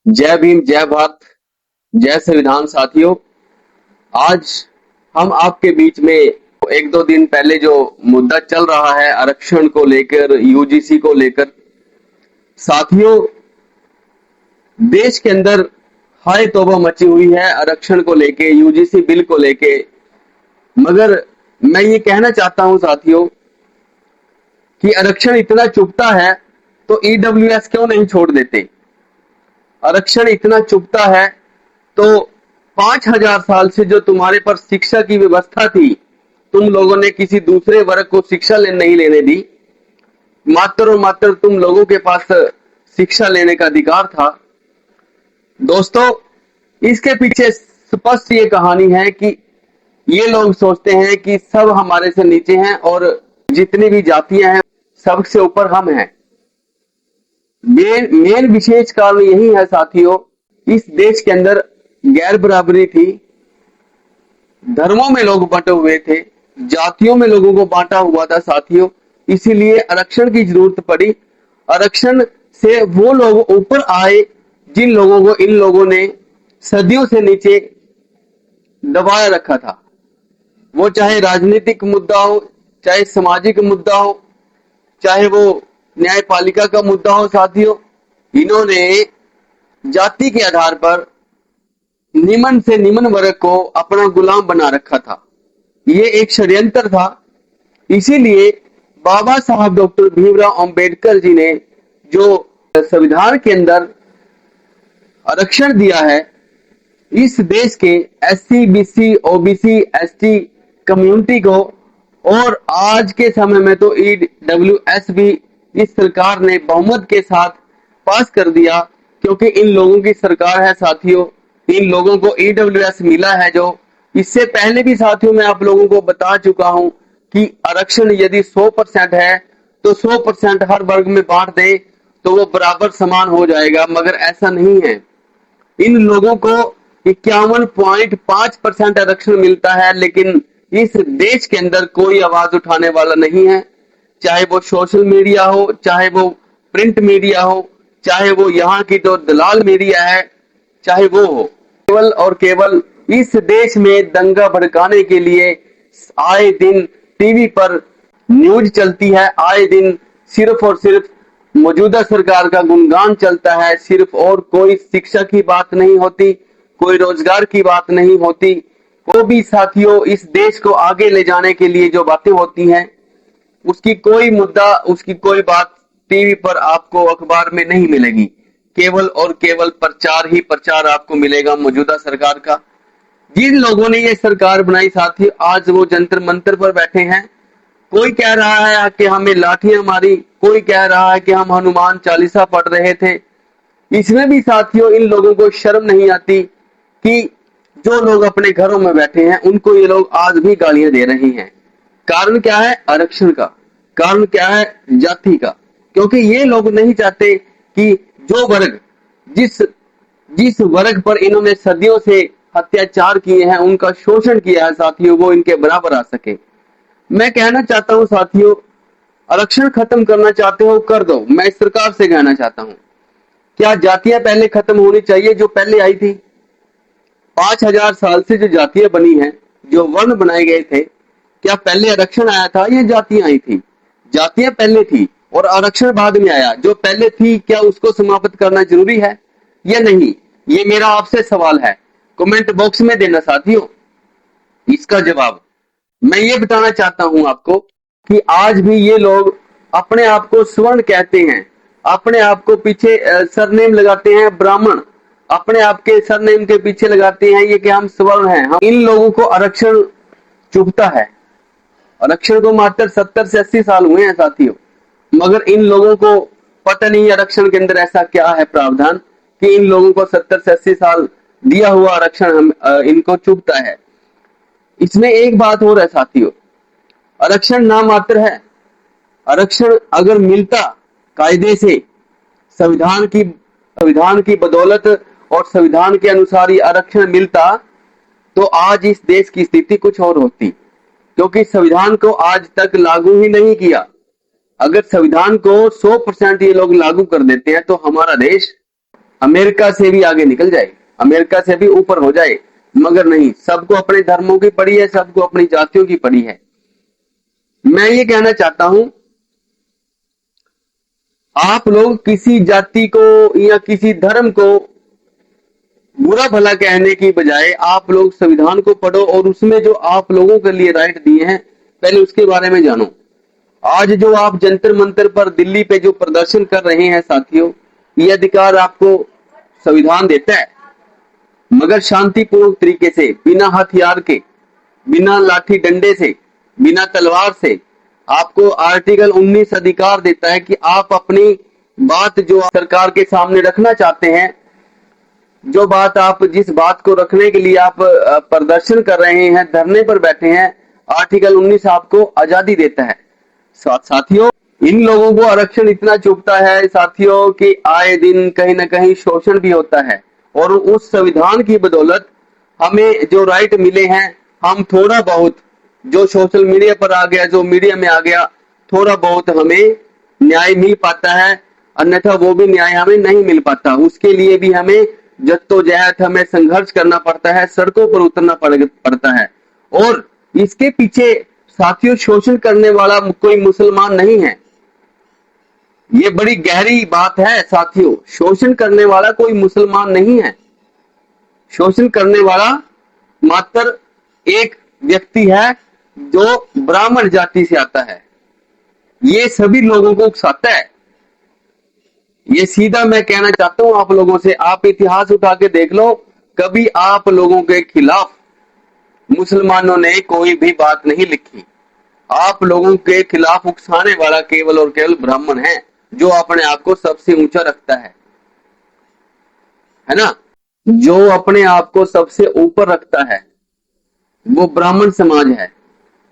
जय भीम, जय भारत, जय संविधान साथियों। आज हम आपके बीच में एक दो दिन पहले जो मुद्दा चल रहा है आरक्षण को लेकर, यूजीसी को लेकर, साथियों देश के अंदर हाय तौबा मची हुई है आरक्षण को लेके, यूजीसी बिल को लेके। मगर मैं ये कहना चाहता हूं साथियों कि आरक्षण इतना चुभता है तो ईडब्ल्यूएस क्यों नहीं छोड़ देते। आरक्षण इतना चुभता है तो 5,000 साल से जो तुम्हारे पर शिक्षा की व्यवस्था थी, तुम लोगों ने किसी दूसरे वर्ग को शिक्षा नहीं लेने दी। मात्र और मात्र तुम लोगों के पास शिक्षा लेने का अधिकार था। दोस्तों, इसके पीछे स्पष्ट ये कहानी है कि ये लोग सोचते हैं कि सब हमारे से नीचे हैं और जितनी भी जातियां हैं सबसे ऊपर हम हैं। मेन विशेष कारण यही है साथियों, इस देश के अंदर गैर बराबरी थी, धर्मों में लोग बंटे हुए थे, जातियों में लोगों को बांटा हुआ था साथियों। इसीलिए आरक्षण की जरूरत पड़ी। आरक्षण से वो लोग ऊपर आए जिन लोगों को इन लोगों ने सदियों से नीचे दबाया रखा था। वो चाहे राजनीतिक मुद्दा हो, चाहे सामाजिक मुद्दा हो, चाहे वो न्यायपालिका का मुद्दा हो साथियों, इन्होंने जाति के आधार पर निम्न से निम्न वर्ग को अपना गुलाम बना रखा था। ये एक षड्यंत्र था। इसीलिए बाबा साहब डॉक्टर भीमराव अंबेडकर जी ने जो संविधान के अंदर आरक्षण दिया है, इस देश के SC, BC, OBC, ST community को, और आज के समय में तो ईडब्ल्यूएस भी इस सरकार ने बहुमत के साथ पास कर दिया, क्योंकि इन लोगों की सरकार है साथियों। इन लोगों को ईडब्ल्यूएस मिला है। जो इससे पहले भी साथियों मैं आप लोगों को बता चुका हूं कि आरक्षण यदि 100% है तो 100% हर वर्ग में बांट दे तो वो बराबर समान हो जाएगा, मगर ऐसा नहीं है। इन लोगों को 51.5% आरक्षण मिलता है, लेकिन इस देश के अंदर कोई आवाज उठाने वाला नहीं है। चाहे वो सोशल मीडिया हो, चाहे वो प्रिंट मीडिया हो, चाहे वो यहाँ की जो दलाल मीडिया है, चाहे वो हो, केवल और केवल इस देश में दंगा भड़काने के लिए आए दिन टीवी पर न्यूज चलती है। आए दिन सिर्फ और सिर्फ मौजूदा सरकार का गुणगान चलता है। सिर्फ और कोई शिक्षा की बात नहीं होती, कोई रोजगार की बात नहीं होती। वो भी साथियों इस देश को आगे ले जाने के लिए जो बातें होती हैं, उसकी कोई मुद्दा, उसकी कोई बात टीवी पर आपको, अखबार में नहीं मिलेगी। केवल और केवल प्रचार ही प्रचार आपको मिलेगा मौजूदा सरकार का। जिन लोगों ने ये सरकार बनाई साथी, आज वो जंतर मंतर पर बैठे हैं। कोई कह रहा है कि हमें लाठियां मारी, कोई कह रहा है कि हम हनुमान चालीसा पढ़ रहे थे। इसमें भी साथियों इन लोगों को शर्म नहीं आती कि जो लोग अपने घरों में बैठे हैं उनको ये लोग आज भी गालियां दे रहे हैं। कारण क्या है? आरक्षण का। कारण क्या है? जाति का। क्योंकि ये लोग नहीं चाहते कि जो वर्ग, जिस जिस वर्ग पर इन्होंने सदियों से अत्याचार किए हैं, उनका शोषण किया है साथियों, वो इनके बराबर आ सके। मैं कहना चाहता हूं साथियों, आरक्षण खत्म करना चाहते हो, कर दो। मैं इस सरकार से कहना चाहता हूं, क्या जातियां पहले खत्म होनी चाहिए जो पहले आई थी? 5,000 साल से जो जातियां बनी हैं, जो वर्ण बनाए गए थे, क्या पहले आरक्षण आया था या जातियां आई थी? जातियां पहले थी और आरक्षण बाद में आया। जो पहले थी क्या उसको समाप्त करना जरूरी है या नहीं? ये मेरा आपसे सवाल है। कमेंट बॉक्स में देना साथियों इसका जवाब। मैं ये बताना चाहता हूं आपको कि आज भी ये लोग अपने आप को स्वर्ण कहते हैं, अपने आप को पीछे सरनेम लगाते हैं ब्राह्मण, अपने आप के सरनेम के पीछे लगाते हैं ये कि हम स्वर्ण हैं। हम इन लोगों को आरक्षण चुभता है। आरक्षण को मात्र 70 से 80 साल हुए हैं साथियों, मगर इन लोगों को पता नहीं आरक्षण के अंदर ऐसा क्या है प्रावधान कि इन लोगों को 70 से 80 साल दिया हुआ आरक्षण हम इनको चुभता है। इसमें एक बात और है साथियों, आरक्षण नाम मात्र है। आरक्षण अगर मिलता कायदे से, संविधान की बदौलत और संविधान के अनुसार ये आरक्षण मिलता, तो आज इस देश की स्थिति कुछ और होती। क्योंकि संविधान को आज तक लागू ही नहीं किया। अगर संविधान को 100% ये लोग लागू कर देते हैं तो हमारा देश अमेरिका से भी आगे निकल जाए, अमेरिका से भी ऊपर हो जाए, मगर नहीं, सबको अपने धर्मों की पड़ी है, सबको अपनी जातियों की पड़ी है। मैं ये कहना चाहता हूं, आप लोग किसी जाति को या किसी धर्म को बुरा भला कहने की बजाय आप लोग संविधान को पढ़ो और उसमें जो आप लोगों के लिए राइट दिए हैं पहले उसके बारे में जानो। आज जो आप जंतर मंतर पर दिल्ली पे जो प्रदर्शन कर रहे हैं साथियों, ये अधिकार आपको संविधान देता है, मगर शांतिपूर्वक तरीके से, बिना हथियार के, बिना लाठी डंडे से, बिना तलवार से। आपको आर्टिकल 19 अधिकार देता है कि आप अपनी बात जो सरकार के सामने रखना चाहते हैं, जो बात आप, जिस बात को रखने के लिए आप प्रदर्शन कर रहे हैं, धरने पर बैठे हैं, आर्टिकल 19 आपको आजादी देता है। साथियों, इन लोगों को आरक्षण इतना चुभता है साथियों कि आए दिन कहीं ना कहीं शोषण भी होता है, और उस संविधान की बदौलत हमें जो राइट मिले हैं, हम थोड़ा बहुत जो सोशल मीडिया पर आ गया, जो मीडिया में आ गया, थोड़ा बहुत हमें न्याय मिल पाता है, अन्यथा वो भी न्याय हमें नहीं मिल पाता। उसके लिए भी हमें जद्दोजहद, हमें संघर्ष करना पड़ता है, सड़कों पर उतरना पड़ता है। और इसके पीछे साथियों शोषण करने वाला कोई मुसलमान नहीं है, ये बड़ी गहरी बात है साथियों। शोषण करने वाला कोई मुसलमान नहीं है, शोषण करने वाला मात्र एक व्यक्ति है जो ब्राह्मण जाति से आता है। ये सभी लोगों को उकसाता है। ये सीधा मैं कहना चाहता हूं आप लोगों से, आप इतिहास उठा के देख लो, कभी आप लोगों के खिलाफ मुसलमानों ने कोई भी बात नहीं लिखी। आप लोगों के खिलाफ उकसाने वाला केवल और केवल ब्राह्मण है, जो अपने आप को सबसे ऊंचा रखता है ना। जो अपने आप को सबसे ऊपर रखता है वो ब्राह्मण समाज है।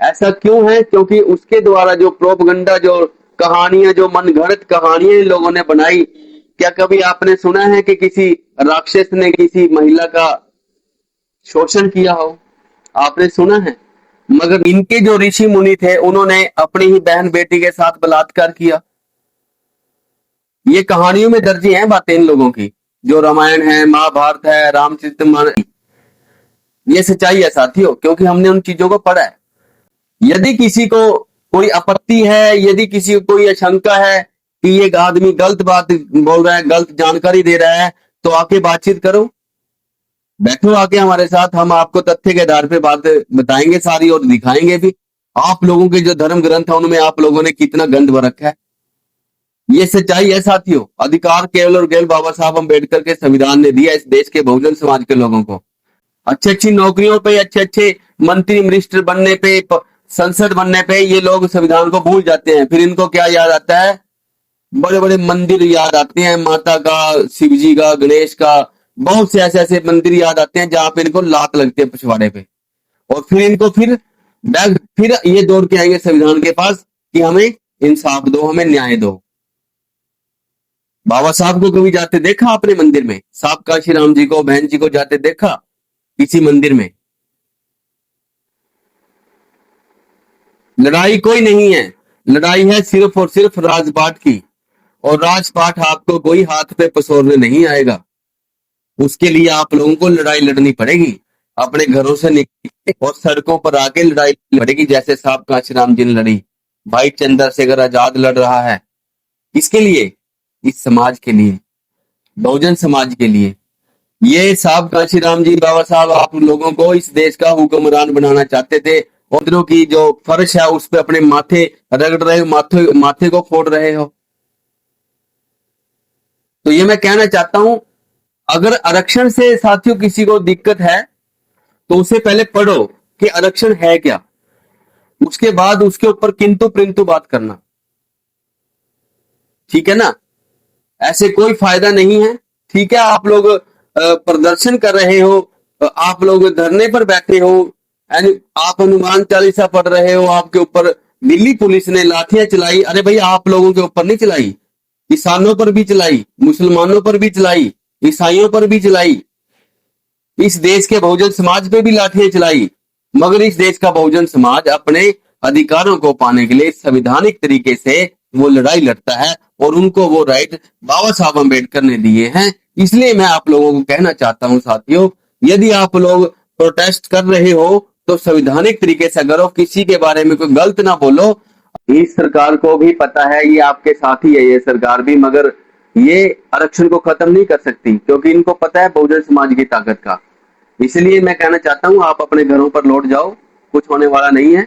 ऐसा क्यों है? क्योंकि उसके द्वारा जो प्रोपगंडा, जो कहानियां, जो मनगढ़ंत कहानियां इन लोगों ने बनाई, क्या कभी आपने सुना है कि किसी राक्षस ने किसी महिला का शोषण किया हो? आपने सुना है? मगर इनके जो ऋषि मुनि थे उन्होंने अपनी ही बहन बेटी के साथ बलात्कार किया। ये कहानियों में दर्ज हैं बातें इन लोगों की, जो रामायण है, महाभारत है, रामचरितमानस, ये सच्चाई है साथियों, क्योंकि हमने उन चीजों को पढ़ा है। यदि किसी को कोई आपत्ति है, यदि किसी को कोई आशंका है कि ये आदमी गलत बात बोल रहा है, गलत जानकारी दे रहा है, तो आके बातचीत करो, बैठो आके हमारे साथ, हम आपको तथ्य के आधार पे बात बताएंगे सारी और दिखाएंगे भी। आप लोगों के जो धर्म ग्रंथ है उनमें आप लोगों ने कितना गंद भर रखा है, ये सच्चाई है साथियों। अधिकार केवल और केवल बाबा साहब अम्बेडकर के संविधान ने दिया इस देश के बहुजन समाज के लोगों को। अच्छी अच्छी नौकरियों पे, अच्छे अच्छे मंत्री मिनिस्टर बनने पे, संसद बनने पे ये लोग संविधान को भूल जाते हैं। फिर इनको क्या याद आता है? बड़े बड़े मंदिर याद आते हैं, माता का, शिव जी का, गणेश का, बहुत से ऐसे ऐसे मंदिर याद आते हैं जहां पे इनको लात लगती है पिछवाड़े पे। और फिर इनको फिर ये दौड़ के आएंगे संविधान के पास कि हमें इंसाफ दो, हमें न्याय दो। बाबा साहब को कभी जाते देखा आपने मंदिर में? साहब काशी राम जी को, बहन जी को जाते देखा किसी मंदिर में? लड़ाई कोई नहीं है, लड़ाई है सिर्फ और सिर्फ राजपाट की, और राजपाट आपको कोई हाथ पे पसोरने नहीं आएगा। उसके लिए आप लोगों को लड़ाई लड़नी पड़ेगी, अपने घरों से निकल और सड़कों पर आके लड़ाई लड़ेगी, जैसे साहब कांशीराम जी ने लड़ी। भाई चंद्रशेखर आजाद लड़ रहा है, किसके लिए? इस समाज के लिए, बहुजन समाज के लिए। ये साहब कांशीराम जी, बाबा साहब आप लोगों को इस देश का हुक्मरान बनाना चाहते थे। औरतों की जो फर्श है उस पे अपने माथे रगड़ रहे हो, माथे को फोड़ रहे हो। तो ये मैं कहना चाहता हूं, अगर आरक्षण से साथियों किसी को दिक्कत है तो उसे पहले पढ़ो कि आरक्षण है क्या, उसके बाद उसके ऊपर किंतु परंतु बात करना, ठीक है ना। ऐसे कोई फायदा नहीं है। ठीक है, आप लोग प्रदर्शन कर रहे हो, आप लोग धरने पर बैठे हो, आप हनुमान चालीसा पढ़ रहे हो, आपके ऊपर दिल्ली पुलिस ने लाठियां चलाई। अरे भाई, आप लोगों के ऊपर नहीं चलाई, किसानों पर भी चलाई, मुसलमानों पर भी चलाई, ईसाइयों पर भी चलाई, इस देश के बहुजन समाज पे भी लाठियां चलाई। मगर इस देश का बहुजन समाज अपने अधिकारों को पाने के लिए संवैधानिक तरीके से वो लड़ाई लड़ता है, और उनको वो राइट बाबा साहब अम्बेडकर ने दिए हैं इसलिए मैं आप लोगों को कहना चाहता हूं साथियों, यदि आप लोग प्रोटेस्ट कर रहे हो तो संवैधानिक तरीके से करो, किसी के बारे में कोई गलत ना बोलो। इस सरकार को भी पता है ये आपके साथ ही है ये सरकार भी, मगर ये आरक्षण को खत्म नहीं कर सकती क्योंकि इनको पता है बहुजन समाज की ताकत का। इसलिए मैं कहना चाहता हूं आप अपने घरों पर लौट जाओ, कुछ होने वाला नहीं है,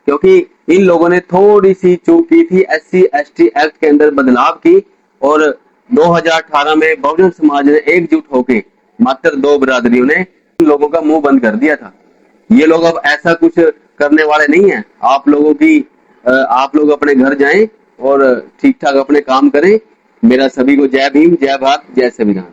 क्योंकि इन लोगों ने थोड़ी सी चूक की थी SC/ST एक्ट के अंदर बदलाव की, और 2018 में बहुजन समाज ने एकजुट होकर मात्र 2 बिरादरियों ने इन लोगों का मुंह बंद कर दिया था। ये लोग अब ऐसा कुछ करने वाले नहीं है। आप लोग अपने घर जाएं और ठीक ठाक अपने काम करें। मेरा सभी को जय भीम, जय भारत, जय संविधान।